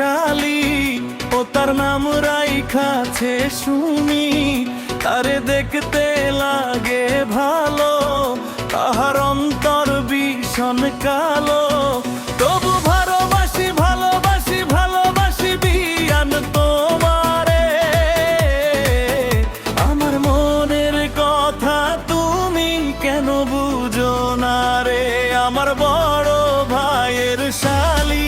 শালি, ও তার নাম রাইখাছে সুমি। তারে দেখতে লাগে ভালো, তাহার অন্তর ভীষণ কালো। তবু ভালোবাসি ভালোবাসি ভালোবাসি বিয়ান তোমারে। আমার মনের কথা তুমি কেন বুঝো না রে, আমার বড় ভাইয়ের শালি।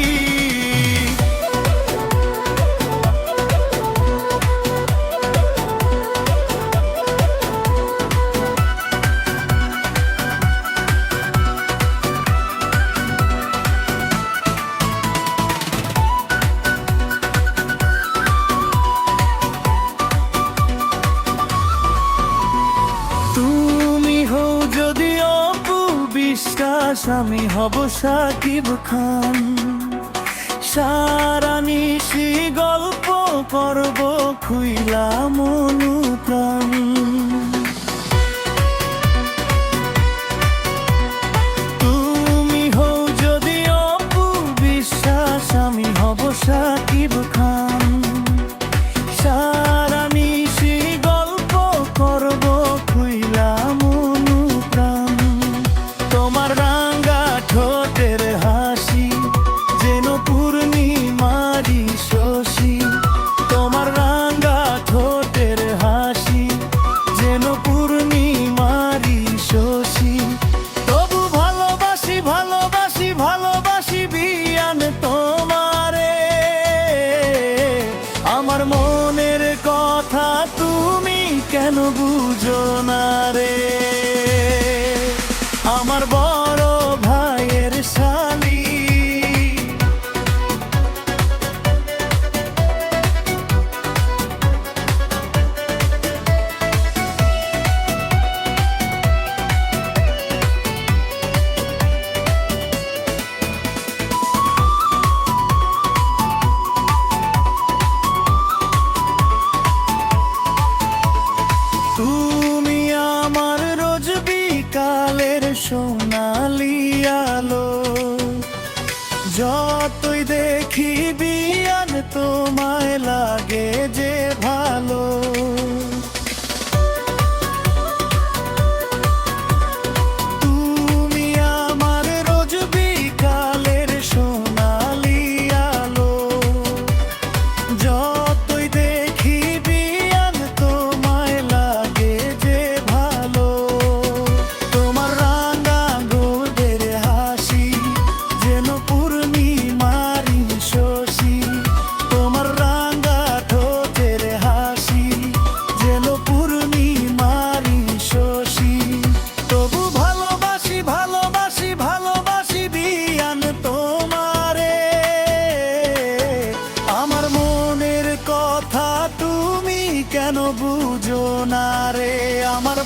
তুমি হও যদি অপু বিশ্বাস, আমি হব সাকিব খান। সারা নিশি গল্প করব খুইলা মনু প্রাণ। তুমি হও যদি অপু বিশ্বাস, আমি হব সাকিব খান। সারা নিশি গল্প করব খুইলা মনু প্রাণ। তোমার রাঙা ঠোঁটের হাসি যেন পূর্ণিমারি শশী। তোমার রাঙা ঠোঁটের হাসি যেন পূর্ণিমারি শশী। তবু ভালোবাসি ভালোবাসি ভালোবাসি বিয়ান তোমারে। আমার মনের কথা তুমি কেন বুঝো না রে, আমার বড় ভাইয়ের শালি। তুমি আমার রোজ বিকালের সোনালি আলো। যতই দেখি বিয়ান তোমায় লাগে যে ভালো। তুমি আমার রোজ বিকালের সোনালি আলো। যতই দেখি বিয়ান তোমায় লাগে যে ভালো। তোমার রাঙা গোদের হাসি যেন পূর্ণিমারি শশী। তোমার রাঙা ঠোঁটের হাসি যেন পূর্ণিমারি শশী। তবু ভালোবাসি ভালোবাসি ভালোবাসি বিয়ান তোমারে। আমার মনের কথা তুমি কেন বুঝো না রে, আমার